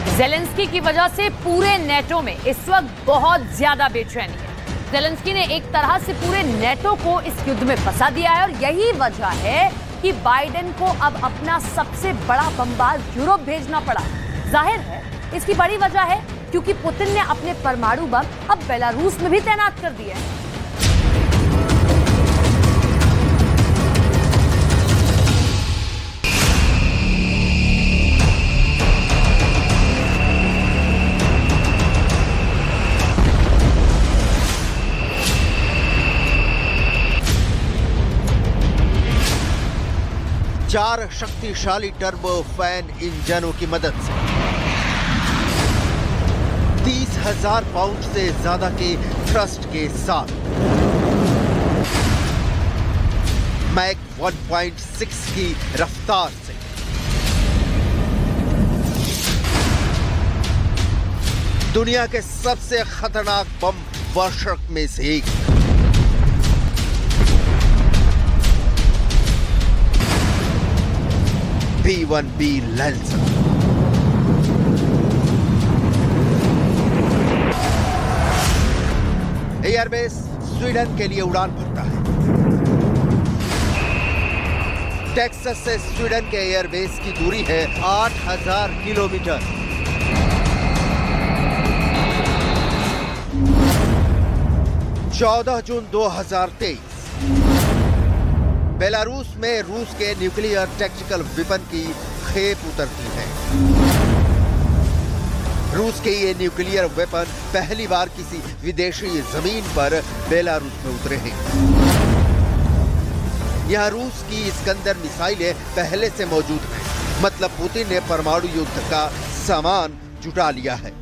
Zelensky की वजह से पूरे नेटो में इस वक्त बहुत ज्यादा बेचैनी है। ज़ेलेंस्की ने एक तरह से पूरे नेटो को इस युद्ध में फंसा दिया है और यही वजह है कि बाइडेन को अब अपना सबसे बड़ा बमबाज यूरोप भेजना पड़ा। जाहिर है इसकी बड़ी वजह है क्योंकि पुतिन ने अपने परमाणु बम अब बेलारूस में भी तैनात कर दिए हैं। चार शक्तिशाली टर्बो फैन इंजनों की मदद से 30,000 पाउंड से ज्यादा के थ्रस्ट के साथ मैक 1.6 की रफ्तार से दुनिया के सबसे खतरनाक बम वर्षक में से एक B-1B लैंसर। एयरबेस स्वीडन के लिए उड़ान भरता है। टेक्सास से स्वीडन के एयरबेस की दूरी है 8,000 किलोमीटर। जून 2023 बेलारूस में रूस के न्यूक्लियर टैक्टिकल वेपन की खेप उतरती है। रूस के ये न्यूक्लियर वेपन पहली बार किसी विदेशी जमीन पर बेलारूस में उतरे हैं। यहां रूस की इस्कंदर मिसाइलें पहले से मौजूद हैं। मतलब पुतिन ने परमाणु युद्ध का सामान जुटा लिया है।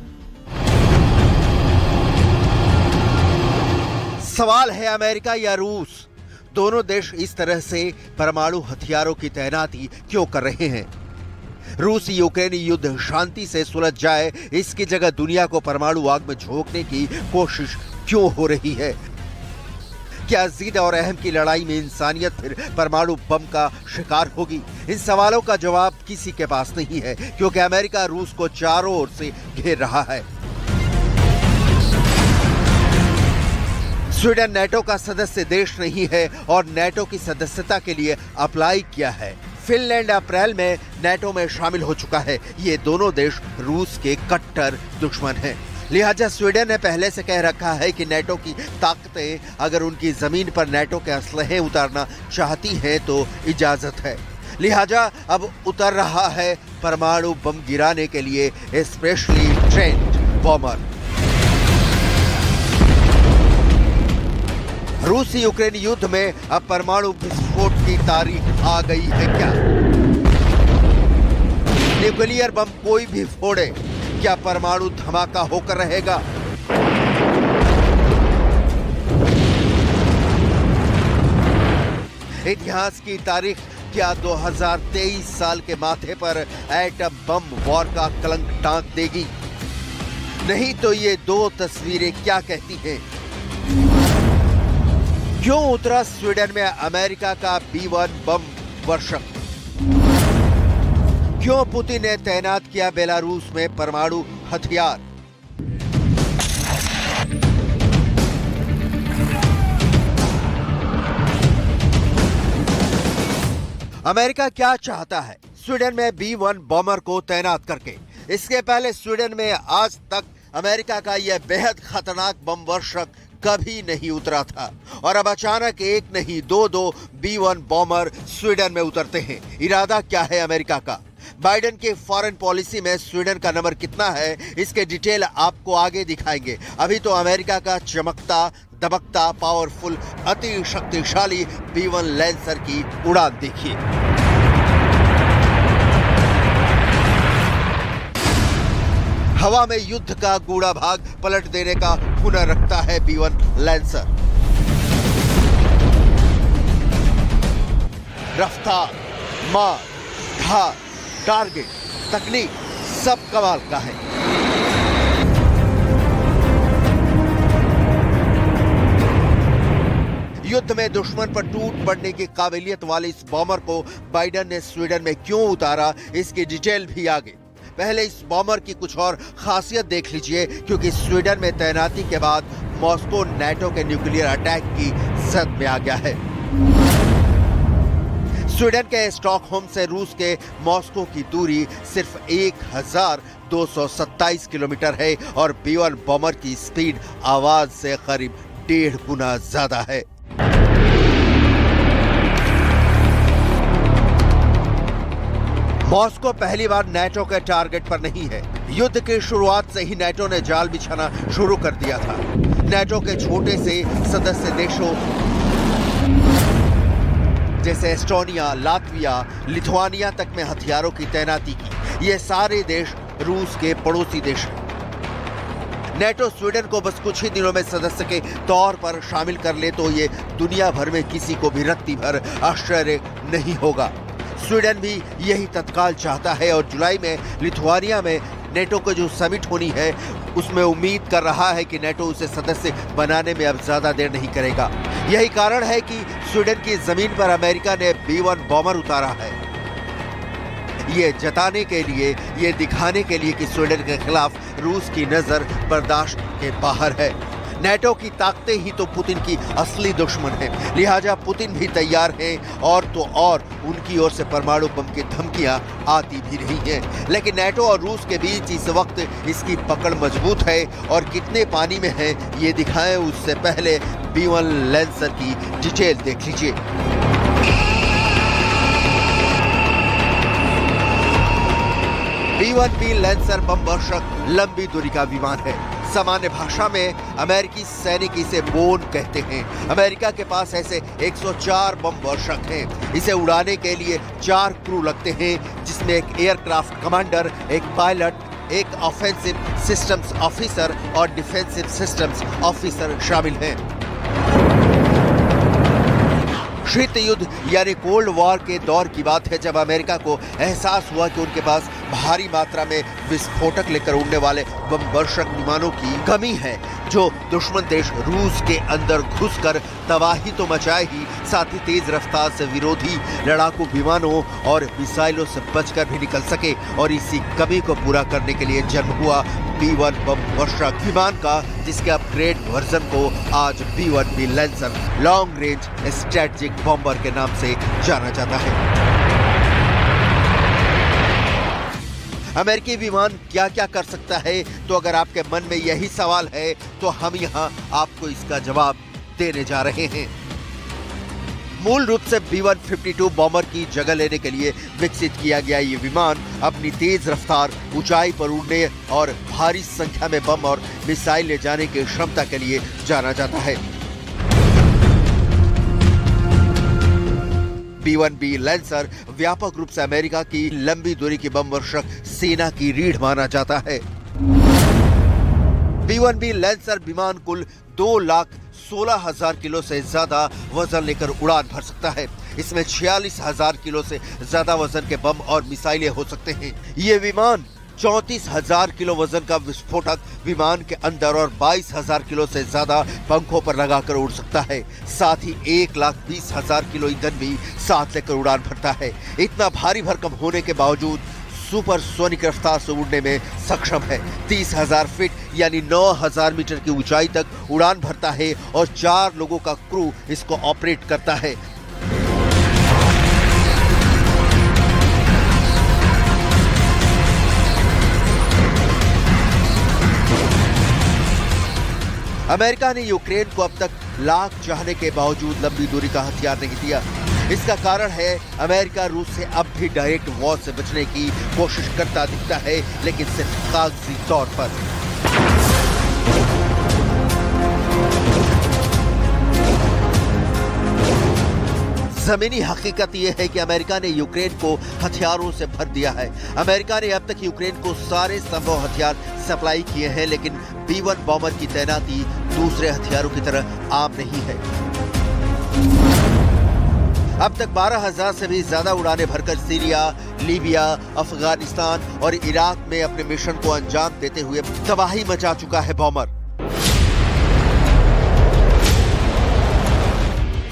सवाल है अमेरिका या रूस, दोनों देश इस तरह से परमाणु हथियारों की तैनाती क्यों कर रहे हैं? रूस यूक्रेन युद्ध शांति से सुलझ जाए, इसकी जगह दुनिया को परमाणु आग में झोंकने की कोशिश क्यों हो रही है? क्या जिद और अहम की लड़ाई में इंसानियत फिर परमाणु बम का शिकार होगी? इन सवालों का जवाब किसी के पास नहीं है, क्योंकि अमेरिका रूस को चारों ओर से घेर रहा है। स्वीडन नेटो का सदस्य देश नहीं है और नेटो की सदस्यता के लिए अप्लाई किया है। फिनलैंड अप्रैल में नेटो में शामिल हो चुका है। ये दोनों देश रूस के कट्टर दुश्मन हैं। लिहाजा स्वीडन ने पहले से कह रखा है कि नेटो की ताकतें अगर उनकी जमीन पर नेटो के असलहे उतारना चाहती हैं तो इजाजत है। लिहाजा अब उतर रहा है परमाणु बम गिराने के लिए स्पेशली ट्रेंड बॉमर। रूस यूक्रेन युद्ध में अब परमाणु विस्फोट की तारीख आ गई है क्या? न्यूक्लियर बम कोई भी फोड़े, क्या परमाणु धमाका होकर रहेगा? इतिहास की तारीख क्या 2023 साल के माथे पर एटम बम वॉर का कलंक टांग देगी? नहीं तो ये दो तस्वीरें क्या कहती हैं? क्यों उतरा स्वीडन में अमेरिका का B-1 बम वर्षक? क्यों पुतिन ने तैनात किया बेलारूस में परमाणु हथियार? अमेरिका क्या चाहता है स्वीडन में B-1 बॉमर को तैनात करके? इसके पहले स्वीडन में आज तक अमेरिका का यह बेहद खतरनाक बम वर्षक कभी नहीं उतरा था और अब अचानक एक नहीं दो B-1 बॉमर स्वीडन में उतरते हैं। इरादा क्या है अमेरिका का? बाइडेन की फॉरेन पॉलिसी में स्वीडन का नंबर कितना है, इसके डिटेल आपको आगे दिखाएंगे। अभी तो अमेरिका का चमकता दबकता पावरफुल अति शक्तिशाली B-1 लैंसर की उड़ान देखिए। हवा में युद्ध का गूढ़ा भाग पलट देने का हुनर रखता है B-1 लैंसर। रफ्तार, मार, धार, टारगेट, तकनीक सब कमाल का है। युद्ध में दुश्मन पर टूट पड़ने की काबिलियत वाले इस बॉमर को बाइडेन ने स्वीडन में क्यों उतारा, इसकी डिटेल भी आगे। पहले इस बॉम्बर की कुछ और खासियत देख लीजिए, क्योंकि स्वीडन में तैनाती के बाद मॉस्को नाटो के न्यूक्लियर अटैक की जद में आ गया है। स्वीडन के स्टॉकहोम से रूस के मॉस्को की दूरी सिर्फ 1227 किलोमीटर है और B-1 बॉम्बर की स्पीड आवाज से करीब 1.5 गुना ज्यादा है। मॉस्को पहली बार नाटो के टारगेट पर नहीं है। युद्ध की शुरुआत से ही नाटो ने जाल बिछाना शुरू कर दिया था। नाटो के छोटे से सदस्य देशों जैसे एस्टोनिया, लातविया, लिथुआनिया तक में हथियारों की तैनाती की। ये सारे देश रूस के पड़ोसी देश हैं। नाटो स्वीडन को बस कुछ ही दिनों में सदस्य के तौर पर शामिल कर ले तो ये दुनिया भर में किसी को भी रत्ती भर आश्चर्य नहीं होगा। स्वीडन भी यही तत्काल चाहता है और जुलाई में लिथुआनिया में नाटो को जो समिट होनी है उसमें उम्मीद कर रहा है कि नाटो उसे सदस्य बनाने में अब ज्यादा देर नहीं करेगा। यही कारण है कि स्वीडन की जमीन पर अमेरिका ने B-1 बॉम्बर उतारा है, ये जताने के लिए, ये दिखाने के लिए कि स्वीडन के खिलाफ रूस की नजर बर्दाश्त के बाहर है। नाटो की ताकतें ही तो पुतिन की असली दुश्मन है, लिहाजा पुतिन भी तैयार है और तो और उनकी ओर से परमाणु बम की धमकियां आती भी रही हैं। लेकिन नाटो और रूस के बीच इस वक्त इसकी पकड़ मजबूत है और कितने पानी में है ये दिखाएं उससे पहले B-1 लैंसर की डिटेल देख लीजिए। B-1B लैंसर बम वर्षक लंबी दूरी का विमान है। सामान्य भाषा में अमेरिकी सैनिक इसे बोन कहते हैं। अमेरिका के पास ऐसे 104 बम वर्षक हैं। इसे उड़ाने के लिए 4 क्रू लगते हैं, जिसमें एक एयरक्राफ्ट कमांडर, एक पायलट, एक ऑफेंसिव सिस्टम्स ऑफिसर और डिफेंसिव सिस्टम्स ऑफिसर शामिल हैं। शीत युद्ध यानी कोल्ड वॉर के दौर की बात है, जब अमेरिका को एहसास हुआ कि उनके पास भारी मात्रा में विस्फोटक लेकर उड़ने वाले बम वर्षक विमानों की कमी है, जो दुश्मन देश रूस के अंदर घुसकर तबाही तो मचाए ही, साथ ही तेज रफ्तार से विरोधी लड़ाकू विमानों और मिसाइलों से बचकर भी निकल सके। और इसी कमी को पूरा करने के लिए जन्म हुआ B-1 बम वर्षक विमान का, जिसके अपग्रेड वर्जन को आज B-1B lancer long range strategic bomber के नाम से जाना जाता है। अमेरिकी विमान क्या क्या कर सकता है, तो अगर आपके मन में यही सवाल है तो हम यहाँ आपको इसका जवाब देने जा रहे हैं। मूल रूप से B-152 बॉम्बर की जगह लेने के लिए विकसित किया गया ये विमान अपनी तेज रफ्तार, ऊंचाई पर उड़ने और भारी संख्या में बम और मिसाइल ले जाने की क्षमता के लिए जाना जाता है। B-1B लैंसर व्यापक रूप से अमेरिका की लंबी दूरी की बम वर्षक सेना की रीढ़ माना जाता है। B-1B लैंसर विमान कुल 2,16,000 किलो से ज्यादा वजन लेकर उड़ान भर सकता है। इसमें 46,000 किलो से ज्यादा वजन के बम और मिसाइलें हो सकते हैं। ये विमान 34,000 किलो वजन का विस्फोटक विमान के अंदर और 22,000 किलो से ज्यादा पंखों पर लगाकर उड़ सकता है। साथ ही 1,20,000 किलो ईंधन भी साथ लेकर उड़ान भरता है। इतना भारी भरकम होने के बावजूद सुपरसोनिक रफ्तार से उड़ने में सक्षम है। 30,000 फीट यानी 9,000 मीटर की ऊंचाई तक उड़ान भरता है और 4 लोगों का क्रू इसको ऑपरेट करता है। अमेरिका ने यूक्रेन को अब तक लाख चाहने के बावजूद लंबी दूरी का हथियार नहीं दिया। इसका कारण है अमेरिका रूस से अब भी डायरेक्ट वॉर से बचने की कोशिश करता दिखता है, लेकिन सिर्फ कागजी तौर पर। जमीनी हकीकत यह है कि अमेरिका ने यूक्रेन को हथियारों से भर दिया है। अमेरिका ने अब तक यूक्रेन को सारे संभव हथियार सप्लाई किए हैं, लेकिन B-1 बॉम्बर की तैनाती दूसरे हथियारों की तरह आम नहीं है। अब तक 12,000 से भी ज्यादा उड़ानें भरकर सीरिया, लीबिया, अफगानिस्तान और इराक में अपने मिशन को अंजाम देते हुए तबाही मचा चुका है बॉम्बर।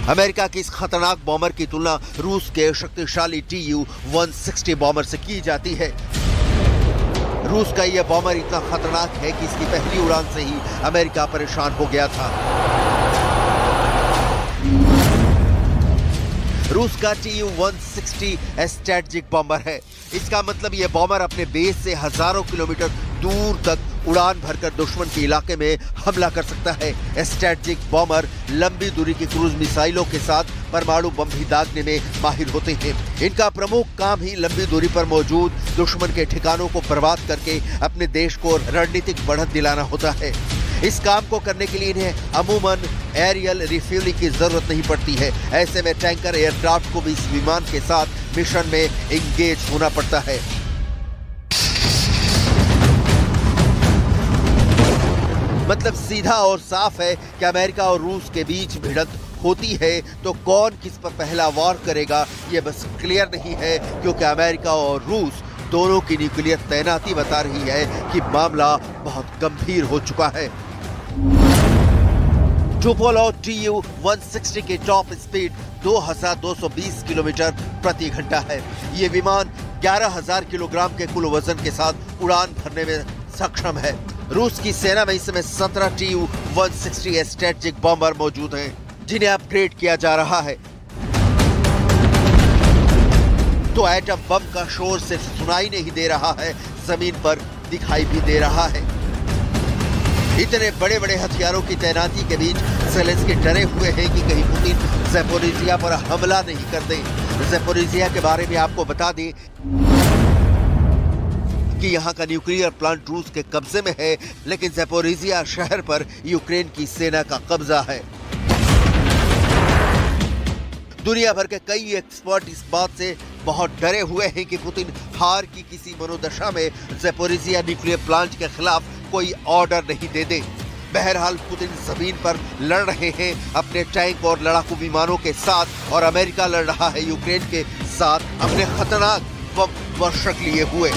अमेरिका की इस खतरनाक बॉम्बर की तुलना रूस के शक्तिशाली Tu-160 बॉम्बर से की जाती है। रूस का यह बॉमर इतना खतरनाक है कि इसकी पहली उड़ान से ही अमेरिका परेशान हो गया था। रूस का Tu-160 स्ट्रैटेजिक बॉम्बर है। इसका मतलब यह बॉम्बर अपने बेस से हजारों किलोमीटर दूर तक उड़ान भरकर दुश्मन के इलाके में हमला कर सकता है। स्ट्रैटेजिक बॉम्बर लंबी दूरी की क्रूज मिसाइलों के साथ परमाणु बम भी दागने में माहिर होते हैं। इनका प्रमुख काम ही लंबी दूरी पर मौजूद दुश्मन के ठिकानों को बर्बाद करके अपने देश को रणनीतिक बढ़त दिलाना होता है। इस काम को करने के लिए इन्हें अमूमन एरियल रिफ्यूलिंग की जरूरत नहीं पड़ती है। ऐसे में टैंकर एयरक्राफ्ट को भी इस विमान के साथ मिशन में एंगेज होना पड़ता है। मतलब सीधा और साफ है कि अमेरिका और रूस के बीच भिड़ंत होती है तो कौन किस पर पहला वार करेगा ये बस क्लियर नहीं है, क्योंकि अमेरिका और रूस दोनों की न्यूक्लियर तैनाती बता रही है कि मामला बहुत गंभीर हो चुका है। टुपोलेव Tu-160 की टॉप स्पीड 2220 किलोमीटर प्रति घंटा है। ये विमान 11,000 किलोग्राम के कुल वजन के साथ उड़ान भरने में सक्षम है। रूस की सेना में इस समय 17 Tu-160 स्ट्रैटेजिक बॉम्बर मौजूद हैं, जिन्हें अपग्रेड किया जा रहा है। तो एटम बम का शोर सिर्फ सुनाई नहीं दे रहा है, जमीन पर दिखाई भी दे रहा है। इतने बड़े बड़े हथियारों की तैनाती के बीच ज़ेलेंस्की डरे हुए हैं कि कहीं पुतिन ज़ैपोरिज़िया पर हमला नहीं कर दें। ज़ैपोरिज़िया के बारे में आपको बता दें कि यहाँ का न्यूक्लियर प्लांट रूस के कब्जे में है, लेकिन ज़ैपोरिज़िया शहर पर यूक्रेन की सेना का कब्जा है। दुनिया भर के कई एक्सपर्ट इस बात से बहुत डरे हुए हैं कि पुतिन हार की किसी मनोदशा में ज़ैपोरिज़िया न्यूक्लियर प्लांट के खिलाफ कोई ऑर्डर नहीं दे दे। बहरहाल पुतिन जमीन पर लड़ रहे हैं अपने टैंक और लड़ाकू विमानों के साथ, और अमेरिका लड़ रहा है यूक्रेन के साथ अपने खतरनाक बम वर्षक लिए हुए।